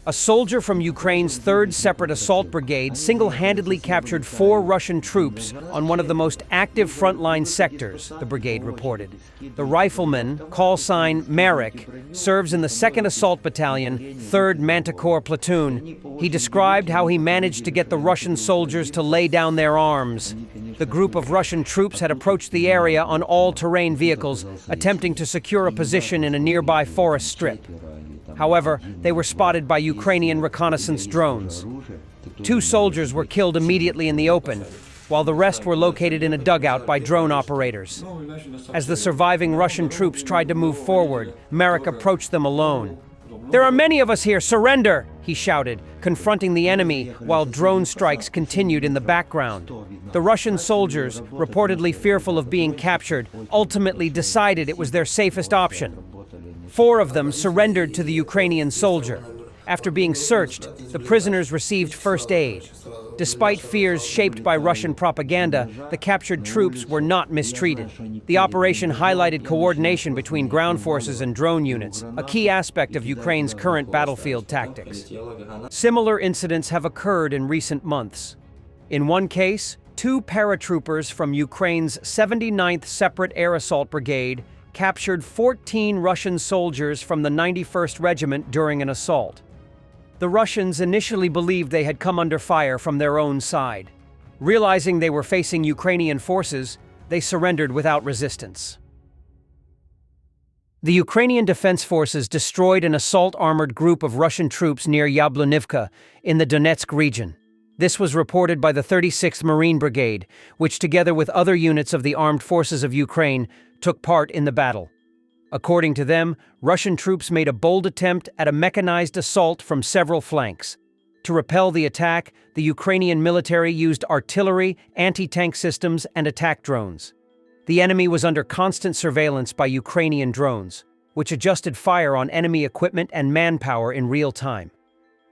A soldier from Ukraine's 3rd Separate Assault Brigade single-handedly captured 4 Russian troops on one of the most active frontline sectors, the brigade reported. The rifleman, call sign Marek, serves in the 2nd Assault Battalion, 3rd Manticore Platoon. He described how he managed to get the Russian soldiers to lay down their arms. The group of Russian troops had approached the area on all-terrain vehicles, attempting to secure a position in a nearby forest strip. However, they were spotted by Ukrainian reconnaissance drones. 2 soldiers were killed immediately in the open, while the rest were located in a dugout by drone operators. As the surviving Russian troops tried to move forward, Marek approached them alone. "There are many of us here, surrender!" he shouted, confronting the enemy while drone strikes continued in the background. The Russian soldiers, reportedly fearful of being captured, ultimately decided it was their safest option. 4 of them surrendered to the Ukrainian soldier. After being searched, the prisoners received first aid. Despite fears shaped by Russian propaganda, the captured troops were not mistreated. The operation highlighted coordination between ground forces and drone units, a key aspect of Ukraine's current battlefield tactics. Similar incidents have occurred in recent months. In one case, 2 paratroopers from Ukraine's 79th Separate Air Assault Brigade captured 14 Russian soldiers from the 91st Regiment during an assault. The Russians initially believed they had come under fire from their own side. Realizing they were facing Ukrainian forces, they surrendered without resistance. The Ukrainian Defense Forces destroyed an assault-armored group of Russian troops near Yablonivka in the Donetsk region. This was reported by the 36th Marine Brigade, which together with other units of the armed forces of Ukraine took part in the battle. According to them, Russian troops made a bold attempt at a mechanized assault from several flanks. To repel the attack, the Ukrainian military used artillery, anti-tank systems, and attack drones. The enemy was under constant surveillance by Ukrainian drones, which adjusted fire on enemy equipment and manpower in real time.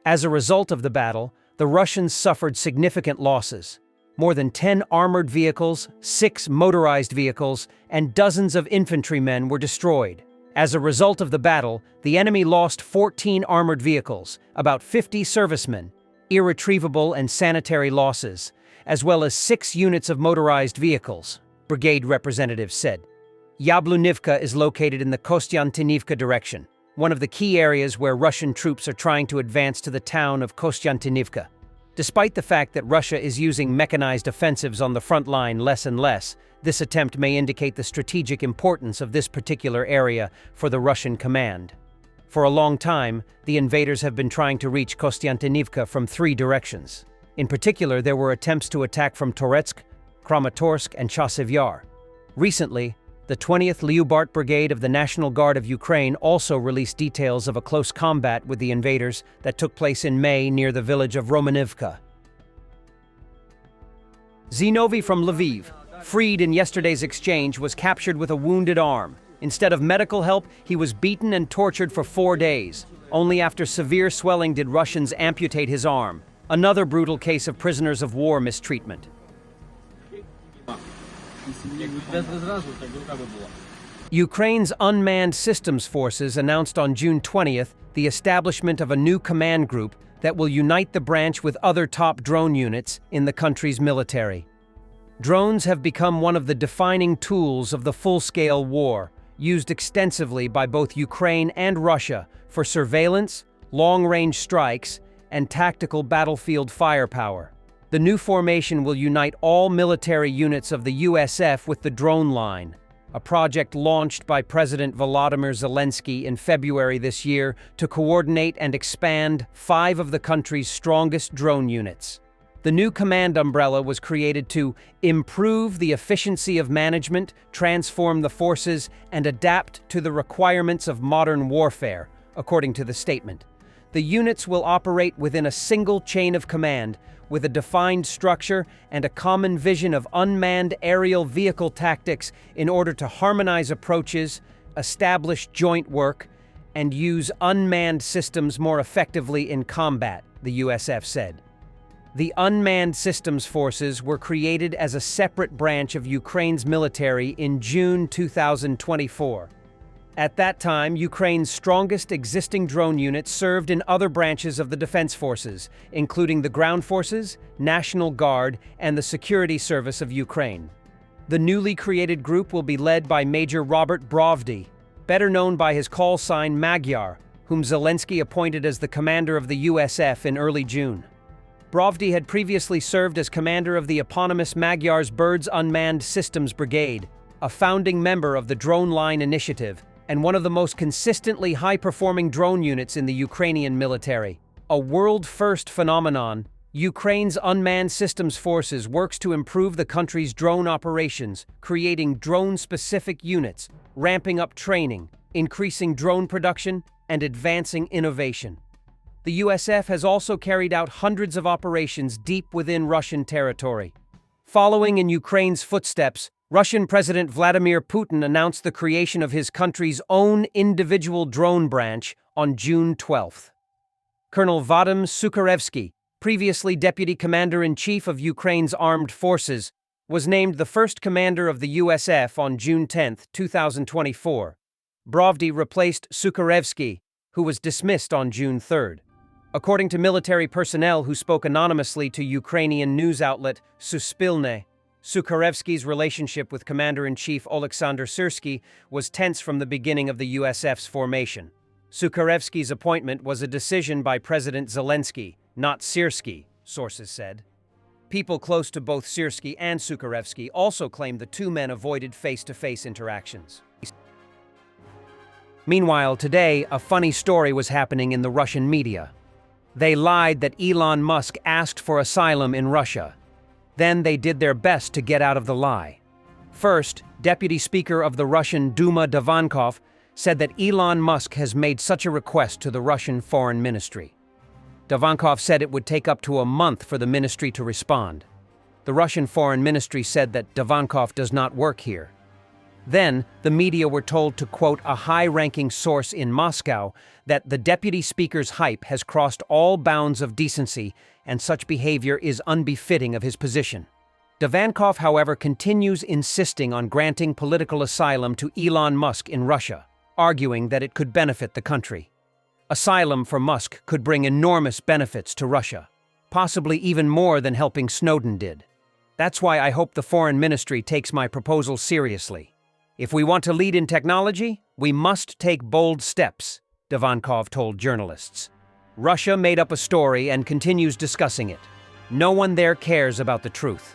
As a result of the battle, the Russians suffered significant losses. More than 10 armored vehicles, 6 motorized vehicles, and dozens of infantrymen were destroyed. As a result of the battle, the enemy lost 14 armored vehicles, about 50 servicemen, irretrievable and sanitary losses, as well as 6 units of motorized vehicles, brigade representatives said. Yablonivka is located in the Kostiantynivka direction, one of the key areas where Russian troops are trying to advance to the town of Kostiantynivka. Despite the fact that Russia is using mechanized offensives on the front line less and less, this attempt may indicate the strategic importance of this particular area for the Russian command. For a long time, the invaders have been trying to reach Kostiantynivka from 3 directions. In particular, there were attempts to attack from Toretsk, Kramatorsk, and Chasiv Yar. Recently, the 20th Lyubart Brigade of the National Guard of Ukraine also released details of a close combat with the invaders that took place in May near the village of Romanivka. Zinovy from Lviv, freed in yesterday's exchange, was captured with a wounded arm. Instead of medical help, he was beaten and tortured for 4 days. Only after severe swelling did Russians amputate his arm. Another brutal case of prisoners of war mistreatment. Ukraine's Unmanned Systems Forces announced on June 20th the establishment of a new command group that will unite the branch with other top drone units in the country's military. Drones have become one of the defining tools of the full-scale war, used extensively by both Ukraine and Russia for surveillance, long-range strikes, and tactical battlefield firepower. The new formation will unite all military units of the USF with the drone line, a project launched by President Volodymyr Zelensky in February this year to coordinate and expand 5 of the country's strongest drone units. The new command umbrella was created to improve the efficiency of management, transform the forces, and adapt to the requirements of modern warfare, according to the statement. The units will operate within a single chain of command, with a defined structure and a common vision of unmanned aerial vehicle tactics in order to harmonize approaches, establish joint work, and use unmanned systems more effectively in combat, the USF said. The Unmanned Systems Forces were created as a separate branch of Ukraine's military in June 2024. At that time, Ukraine's strongest existing drone units served in other branches of the defense forces, including the Ground Forces, National Guard, and the Security Service of Ukraine. The newly created group will be led by Major Robert Brovdy, better known by his call sign Magyar, whom Zelensky appointed as the commander of the USF in early June. Brovdy had previously served as commander of the eponymous Magyar's Birds Unmanned Systems Brigade, a founding member of the Drone Line Initiative, and one of the most consistently high-performing drone units in the Ukrainian military. A world-first phenomenon, Ukraine's Unmanned Systems Forces works to improve the country's drone operations, creating drone-specific units, ramping up training, increasing drone production, and advancing innovation. The USF has also carried out hundreds of operations deep within Russian territory. Following in Ukraine's footsteps, Russian President Vladimir Putin announced the creation of his country's own individual drone branch on June 12th. Colonel Vadim Sukharevsky, previously Deputy Commander-in-Chief of Ukraine's Armed Forces, was named the first commander of the USF on June 10, 2024. Brovdy replaced Sukharevsky, who was dismissed on June 3rd. According to military personnel who spoke anonymously to Ukrainian news outlet Suspilne, Sukharevsky's relationship with Commander-in-Chief Oleksandr Syrsky was tense from the beginning of the USF's formation. Sukharevsky's appointment was a decision by President Zelensky, not Syrsky, sources said. People close to both Syrsky and Sukharevsky also claimed the two men avoided face-to-face interactions. Meanwhile, today, a funny story was happening in the Russian media. They lied that Elon Musk asked for asylum in Russia. Then they did their best to get out of the lie. First, Deputy Speaker of the Russian Duma Davankov said that Elon Musk has made such a request to the Russian Foreign Ministry. Davankov said it would take up to a month for the ministry to respond. The Russian Foreign Ministry said that Davankov does not work here. Then, the media were told to quote a high-ranking source in Moscow that the deputy speaker's hype has crossed all bounds of decency and such behavior is unbefitting of his position. Davankov, however, continues insisting on granting political asylum to Elon Musk in Russia, arguing that it could benefit the country. Asylum for Musk could bring enormous benefits to Russia, possibly even more than helping Snowden did. That's why I hope the Foreign Ministry takes my proposal seriously. If we want to lead in technology, we must take bold steps, Davankov told journalists. Russia made up a story and continues discussing it. No one there cares about the truth.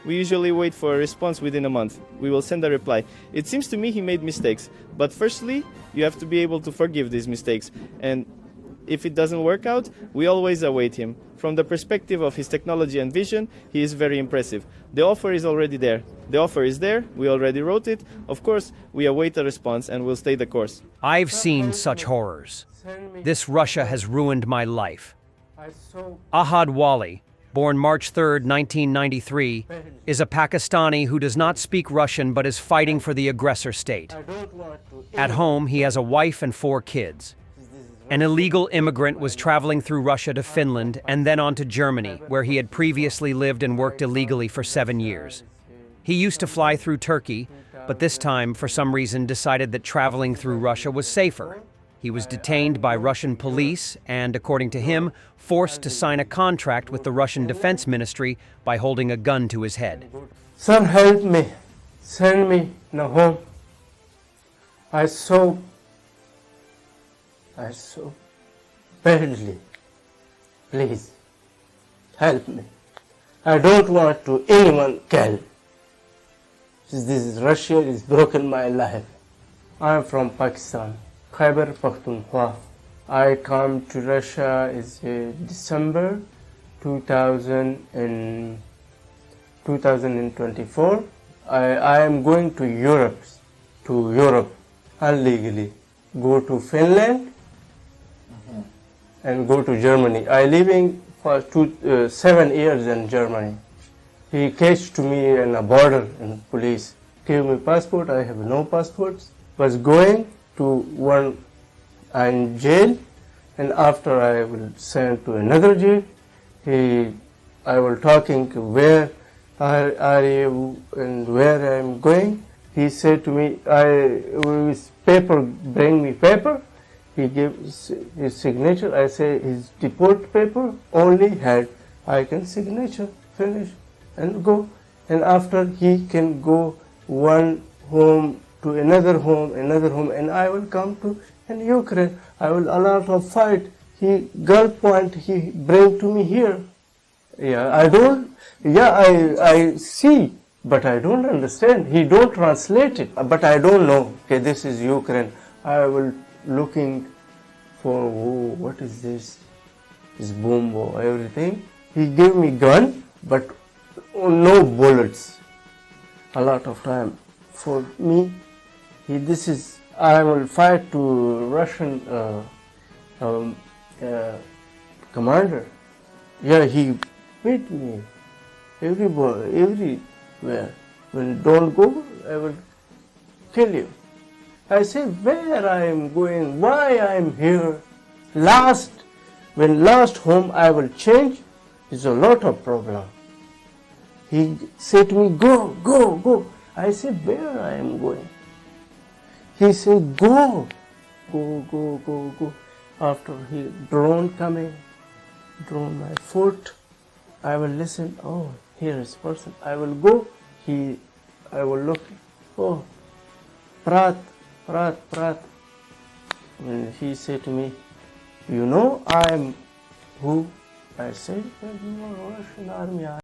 We usually wait for a response within a month. We will send a reply. It seems to me he made mistakes. But firstly, you have to be able to forgive these mistakes. And if it doesn't work out, we always await him. From the perspective of his technology and vision, he is very impressive. The offer is already there. The offer is there. We already wrote it. Of course, we await a response and will stay the course. I've seen such horrors. This Russia has ruined my life. Ahad Wali, born March 3, 1993, is a Pakistani who does not speak Russian but is fighting for the aggressor state. At home, he has a wife and 4 kids. An illegal immigrant was traveling through Russia to Finland and then on to Germany, where he had previously lived and worked illegally for 7 years. He used to fly through Turkey, but this time, for some reason, decided that traveling through Russia was safer. He was detained by Russian police and, according to him, forced to sign a contract with the Russian Defense Ministry by holding a gun to his head. Son, help me. Send me now home. I saw badly. Please, help me. I don't want to anyone kill. This is Russia is broken my life. I am from Pakistan, Khyber Pakhtunkhwa. I come to Russia is December 2024. I am going to Europe illegally. Go to Finland and go to Germany. I living for 7 years in Germany. He catched me in a border in police. Gave me passport. I have no passports. Was going to one in jail, and after I will send to another jail. I was talking, where are you and where I am going. He said to me, with paper, bring me paper. He gave his signature. I say his deport paper only had I can signature, finish and go. And after he can go one home to another home, and I will come to in Ukraine. I will a lot of fight. He girl point he bring to me here. I see, but I don't understand. He don't translate it, but I don't know. Okay, this is Ukraine. I will looking for, what is this? This bombo, everything. He gave me gun, but no bullets. A lot of time for me. I will fight to Russian commander. Yeah, he beat me everywhere. When don't go, I will kill you. I say, where I am going, why I am here. When last home I will change, is a lot of problem. He said to me, go. I said, where I am going? He said, go. After he drone coming, drone my foot, I will listen. Oh, here is person. I will go. I will look. Oh, Prat. When he said to me, you know I am who? I said, Russian army.